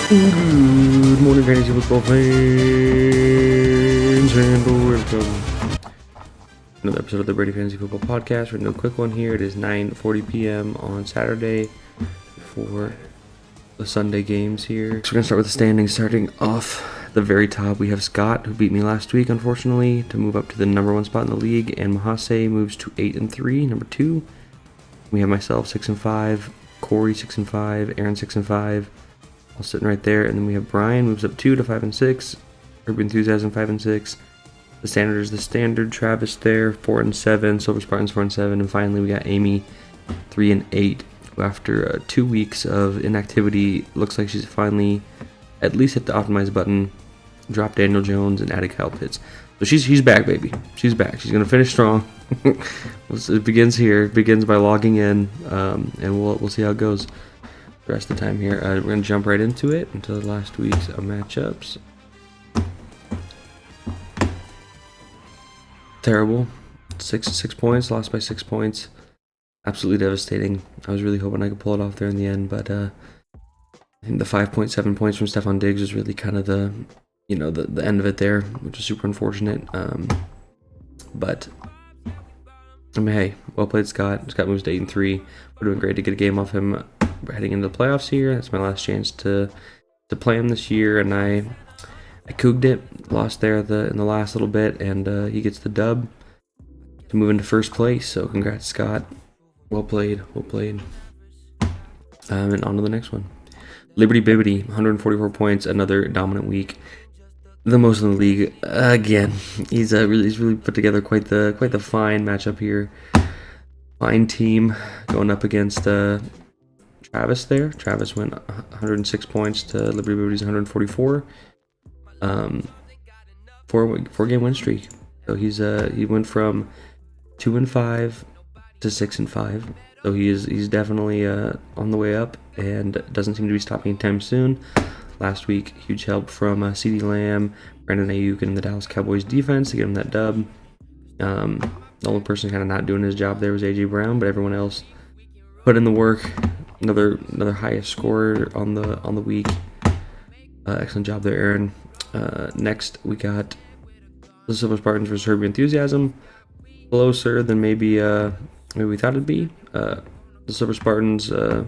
Good morning, fantasy football fans, and welcome to another episode of the Brady Fantasy Football Podcast. We're going to do a quick one here. It is 9:40 p.m. on Saturday for the Sunday games here. So we're going to start with the standings. Starting off the very top, we have Scott, who beat me last week, unfortunately, to move up to the number one spot in the league, and Mahase moves to 8-3, number two. We have myself 6-5, Corey 6-5, Aaron 6-5. All sitting right there, and then we have Brian moves up 2 to 5-6, Urban Enthusiasm 5-6, the Standard is the Standard, Travis there 4-7, Silver Spartans 4-7, and finally we got Amy 3-8. Who after 2 weeks of inactivity, looks like she's finally at least hit the optimize button, dropped Daniel Jones and added Kyle Pitts. So she's back, baby. She's back. She's gonna finish strong. It begins here. It begins by logging in, and we'll see how it goes. The rest of the time here, we're going to jump right into it, into the last week's matchups. Terrible. Six points, lost by 6 points. Absolutely devastating. I was really hoping I could pull it off there in the end, but I think the 5.7 points from Stephon Diggs was really kind of the end of it there, which was super unfortunate. But I mean, hey, well played, Scott. Scott moves to 8-3. We're doing great to get a game off him. We're heading into the playoffs here. That's my last chance to play him this year, and I cooged it, lost there in the last little bit, and he gets the dub to move into first place. So congrats, Scott. Well played. And on to the next one. Liberty Bibbity, 144 points, another dominant week. The most in the league again. He's really put together quite the fine matchup here. Fine team going up against Travis there. Travis went 106 points to Liberty Bibity's 144. Four-game win streak. So he went from 2-5 to 6-5. So he's definitely on the way up, and doesn't seem to be stopping anytime soon. Last week, huge help from CeeDee Lamb, Brandon Ayuk, and the Dallas Cowboys defense to get him that dub. The only person kind of not doing his job there was A.J. Brown, but everyone else put in the work. Another highest scorer on the week. Excellent job there, Aaron. Next, we got the Silver Spartans versus Herbie Enthusiasm. Closer than maybe we thought it'd be. The Silver Spartans have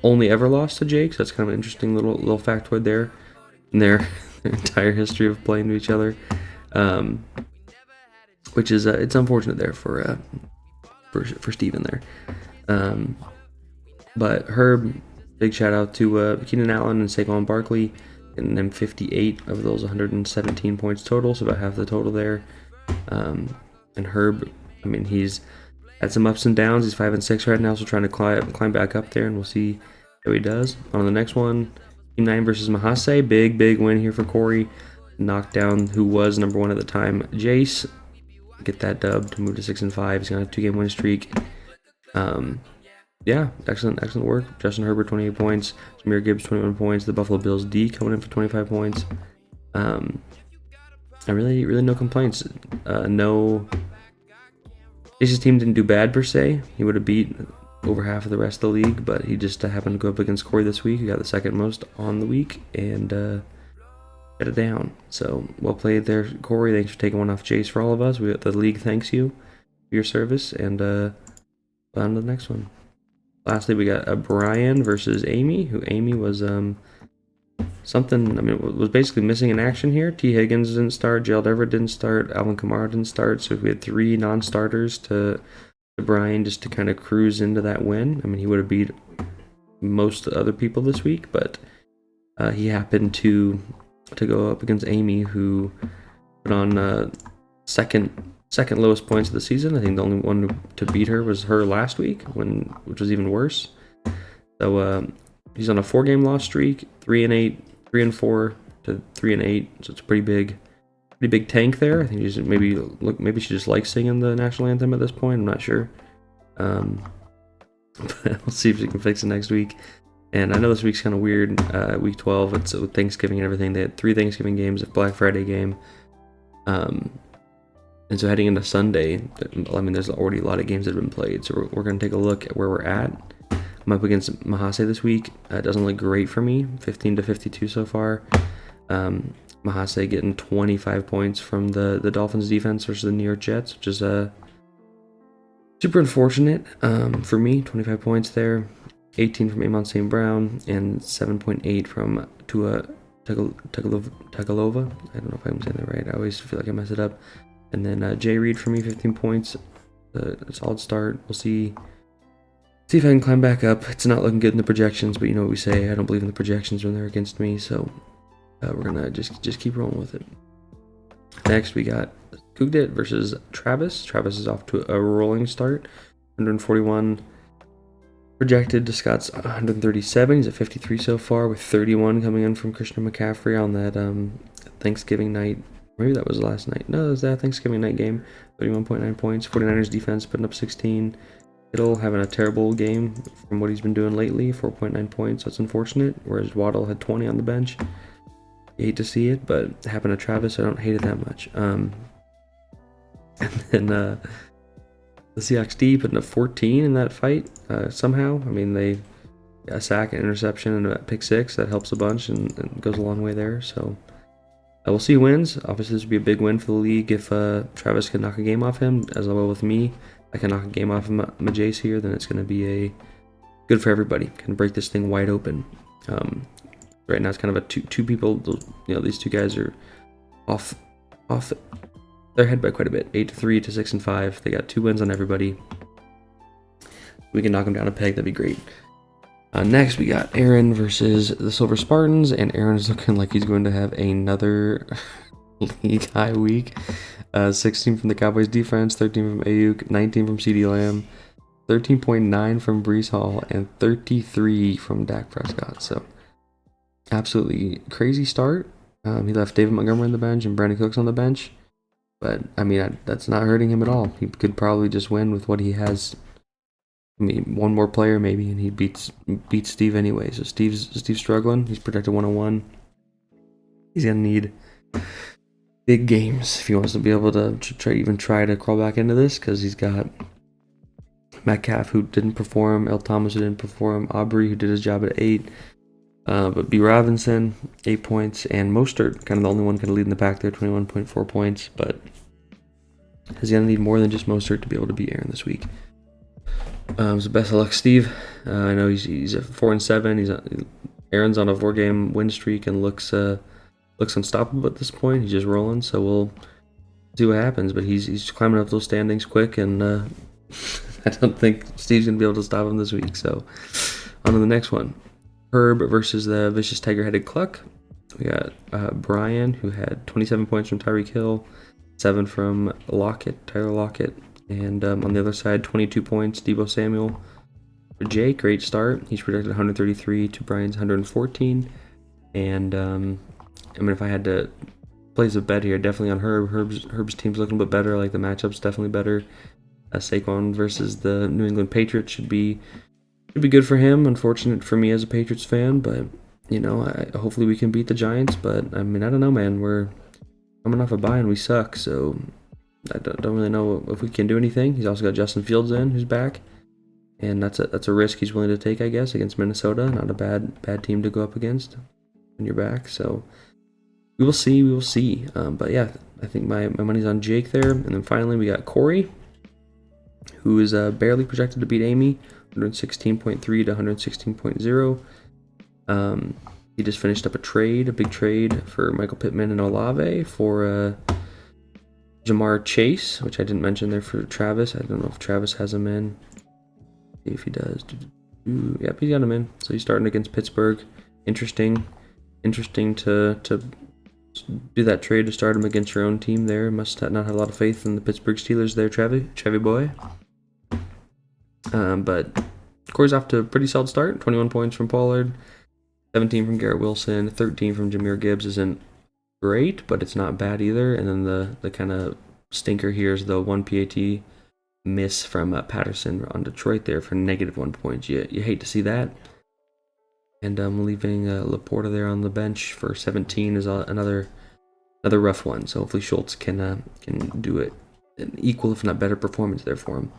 only ever lost to Jake, so that's kind of an interesting little factoid there in their entire history of playing to each other. Which is it's unfortunate there for Steven there. But Herb, big shout out to Keenan Allen and Saquon Barkley, getting them 58 of those 117 points total, so about half the total there. And Herb, I mean, he's had some ups and downs. He's 5-6 right now, so trying to climb back up there, and we'll see how he does. On the next one, Team 9 versus Mahase. Big win here for Corey. Knocked down who was number one at the time, Jace. Get that dub to move to 6-5. He's gonna have a 2-game win streak. Yeah, excellent work. Justin Herbert 28 points. Jahmyr Gibbs 21 points. The Buffalo Bills D coming in for 25 points. I really no complaints. No, Jace's team didn't do bad per se. He would have beat over half of the rest of the league, but he just happened to go up against Corey this week. He got the second most on the week and get it down. So well played there, Corey. Thanks for taking one off Jace for all of us. The league thanks you for your service, and on to the next one. Lastly, we got Brian versus Amy, who Amy was was basically missing in action here. T. Higgins didn't start, Gerald Everett didn't start, Alvin Kamara didn't start, so we had 3 non-starters to Brian just to kind of cruise into that win. I mean, he would have beat most other people this week, but he happened to go up against Amy, who put on second lowest points of the season. I think the only one to beat her was her last week, which was even worse. So he's on a 4-game loss streak, 3-8, 3-4 to 3-8. So it's a pretty big tank there. I think maybe she just likes singing the national anthem at this point. I'm not sure. But we'll see if she can fix it next week. And I know this week's kind of weird. Week 12, it's with Thanksgiving and everything. They had 3 Thanksgiving games, a Black Friday game. And so heading into Sunday, I mean, there's already a lot of games that have been played. So we're going to take a look at where we're at. I'm up against Mahase this week. It doesn't look great for me. 15-52 so far. Mahase getting 25 points from the Dolphins defense versus the New York Jets, which is super unfortunate for me. 25 points there. 18 from Amon St. Brown and 7.8 from Tua Tagovailoa. I don't know if I'm saying that right. I always feel like I mess it up. And then Jay Reed for me, 15 points. A solid start. We'll see if I can climb back up. It's not looking good in the projections, but you know what we say. I don't believe in the projections when they're against me, so we're gonna just keep rolling with it. Next, we got Kugdit versus Travis. Travis is off to a rolling start. 141 projected to Scott's 137. He's at 53 so far, with 31 coming in from Christian McCaffrey on that Thanksgiving night. Maybe that was last night. No, it was that Thanksgiving night game. 31.9 points. 49ers defense putting up 16. Kittle having a terrible game from what he's been doing lately. 4.9 points. That's unfortunate. Whereas Waddle had 20 on the bench. You hate to see it, but it happened to Travis. I don't hate it that much. And then the Seahawks D putting up 14 in that fight somehow. I mean, they got a sack, an interception, and a pick six. That helps a bunch and goes a long way there. So we'll see who wins. Obviously, this would be a big win for the league if Travis can knock a game off him, as well with me. I can knock a game off of Majace here, then it's going to be good for everybody. Can break this thing wide open. Right now, it's kind of a two people. You know, these two guys are off their head by quite a bit. 8-3 to 6-5. They got 2 wins on everybody. We can knock them down a peg. That'd be great. Next, we got Aaron versus the Silver Spartans, and Aaron's looking like he's going to have another league high week. 16 from the Cowboys defense, 13 from Ayuk, 19 from CeeDee Lamb, 13.9 from Breece Hall, and 33 from Dak Prescott. So, absolutely crazy start. He left David Montgomery on the bench and Brandon Cooks on the bench. But, I mean, that's not hurting him at all. He could probably just win with what he has. I mean, one more player maybe, and he beats Steve anyway. So Steve's struggling. He's projected 101. He's gonna need big games if he wants to be able to try to crawl back into this, because he's got Metcalf, who didn't perform, L. Thomas, who didn't perform, Aubrey, who did his job at 8, but B. Robinson, 8 points, and Mostert, kind of the only one kind of leading the pack there, 21.4 points, but he's gonna need more than just Mostert to be able to beat Aaron this week. So best of luck, Steve. I know he's at 4-7. Aaron's on a 4-game win streak and looks unstoppable at this point. He's just rolling, so we'll see what happens. But he's climbing up those standings quick, and I don't think Steve's gonna be able to stop him this week. So on to the next one. Herb versus the vicious tiger-headed Cluck. We got Brian, who had 27 points from Tyreek Hill, 7 from Tyler Lockett. And on the other side, 22 points, Deebo Samuel. For Jake, great start. He's projected 133 to Brian's 114. And, I mean, if I had to place a bet here, definitely on Herb. Herb's team's looking a bit better. Like, the matchup's definitely better. Saquon versus the New England Patriots should be good for him. Unfortunate for me as a Patriots fan, but, you know, hopefully we can beat the Giants. But, I mean, I don't know, man. We're coming off a bye and we suck, so I don't really know if we can do anything. He's also got Justin Fields who's back, and that's a risk he's willing to take, I guess, against Minnesota. Not a bad team to go up against when you're back. So we will see. But yeah, I think my money's on Jake there. And then finally we got Corey, who is barely projected to beat Amy, 116.3 to 116.0. He just finished up a big trade for Michael Pittman and Olave for Jamar Chase, which I didn't mention there for Travis. I don't know if Travis has him in. See if he does. Yep, he's got him in. So he's starting against Pittsburgh. Interesting to do that trade to start him against your own team there. Must not have a lot of faith in the Pittsburgh Steelers there, Chevy boy. But Corey's off to a pretty solid start. 21 points from Pollard, 17 from Garrett Wilson, 13 from Jahmyr Gibbs. Isn't great, but it's not bad either. And then the kind of stinker here is the 1 PAT miss from Patterson on Detroit there for -1 point. You hate to see that. And leaving Laporta there on the bench for 17 is another rough one. So hopefully Schultz can do it an equal, if not better, performance there for him.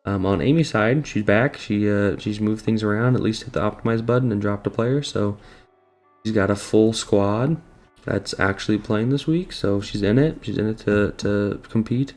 On Amy's side, she's back. She's moved things around, at least hit the optimize button and dropped a player. So she's got a full squad that's actually playing this week. So she's in it. She's in it to compete.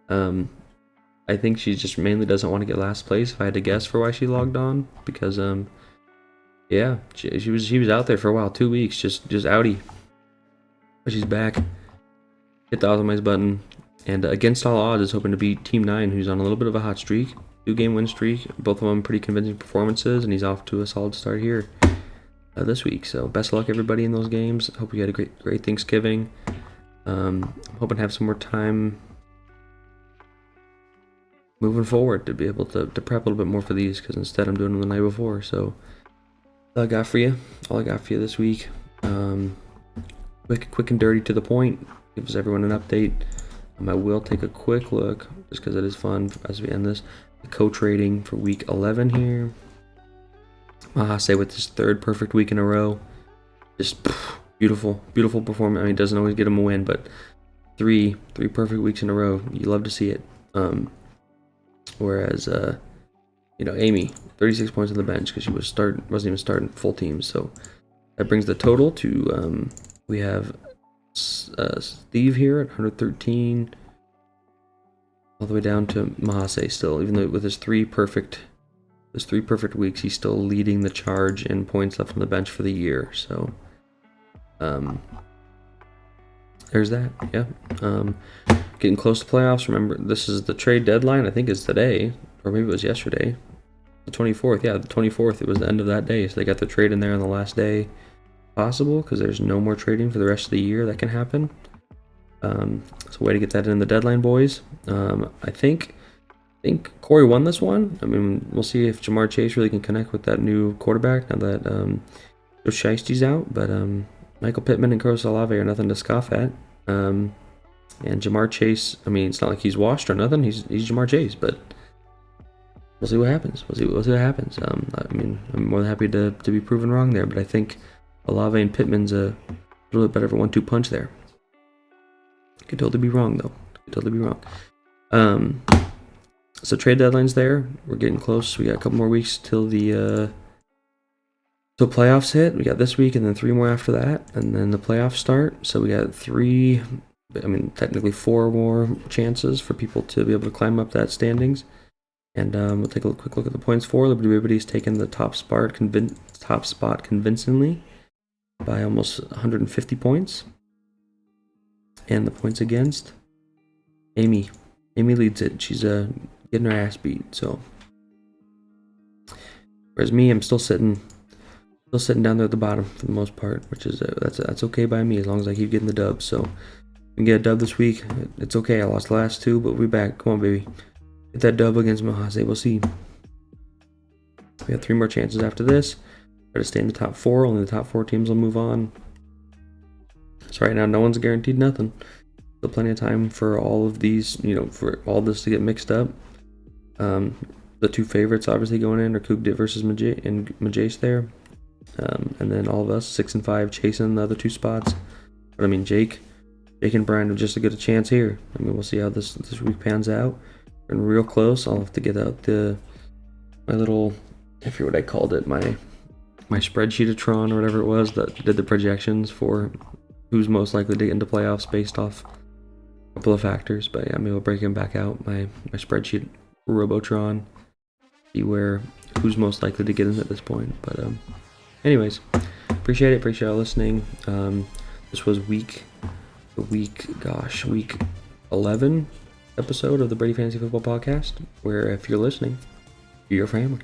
I think she just mainly doesn't want to get last place, if I had to guess, for why she logged on, because yeah, she was out there for a while, 2 weeks, just outie, but she's back. Hit the optimize button, and against all odds is hoping to beat Team 9, who's on a little bit of a hot streak, 2-game win streak, both of them pretty convincing performances, and he's off to a solid start here this week. So best of luck everybody in those games. Hope you had a great Thanksgiving. I'm hoping to have some more time moving forward to be able to prep a little bit more for these, because instead I'm doing them the night before. So all I got for you this week. Quick and dirty, to the point, gives everyone an update. I will take a quick look, just because it is fun as we end this, the coach rating for week 11 here. Mahase with his 3rd perfect week in a row. Just beautiful performance. I mean, it doesn't always get him a win, but three perfect weeks in a row. You love to see it. Whereas, Amy, 36 points on the bench because she wasn't even starting full teams. So that brings the total to, we have Steve here at 113, all the way down to Mahase still, even though with his three perfect weeks, he's still leading the charge in points left on the bench for the year. So, there's that. Yeah. Getting close to playoffs. Remember, this is the trade deadline. I think is today, or maybe it was yesterday, the 24th. Yeah, the 24th. It was the end of that day, so they got the trade in there on the last day possible, because there's no more trading for the rest of the year that can happen. So way to get that in the deadline, boys. I think Corey won this one. I mean, we'll see if Jamar Chase really can connect with that new quarterback now that Joe Shiesty's out. But Michael Pittman and Carlos Olave are nothing to scoff at. And Jamar Chase, I mean, it's not like he's washed or nothing. He's Jamar Chase, but we'll see what happens. We'll see what happens. I mean, I'm more than happy to be proven wrong there, but I think Olave and Pittman's a little bit better of a 1-2 punch there. Could totally be wrong, though. So trade deadline's there. We're getting close. We got a couple more weeks till the till playoffs hit. We got this week and then 3 more after that, and then the playoffs start. So we got technically 4 more chances for people to be able to climb up that standings. And we'll take a quick look at the points for. Liberty's taken the top spot convincingly by almost 150 points. And the points against, Amy leads it. She's getting her ass beat. So, whereas me, I'm still sitting down there at the bottom for the most part, which is that's okay by me as long as I keep getting the dubs. So, we can get a dub this week. It's okay. I lost the last 2, but we're back. Come on, baby. Get that dub against Mahase. We'll see. We have 3 more chances after this. Try to stay in the top 4. Only the top 4 teams will move on. So right now, no one's guaranteed nothing. Still plenty of time for all of these, for all this to get mixed up. The 2 favorites obviously going in are Kugdit versus Majace there. And then all of us, 6 and 5, chasing the other 2 spots. But I mean, Jake and Brian have just as good a chance here. I mean, we'll see how this week pans out. We're real close. I'll have to get out my little, I forget what I called it, my spreadsheet-a-tron or whatever it was that did the projections for who's most likely to get into playoffs based off a couple of factors. But yeah, maybe we'll break them back out, my spreadsheet Robotron, see who's most likely to get in at this point. But anyways, appreciate y'all listening. This was week 11 episode of the Brady Fantasy Football Podcast, where if you're listening, you're your family.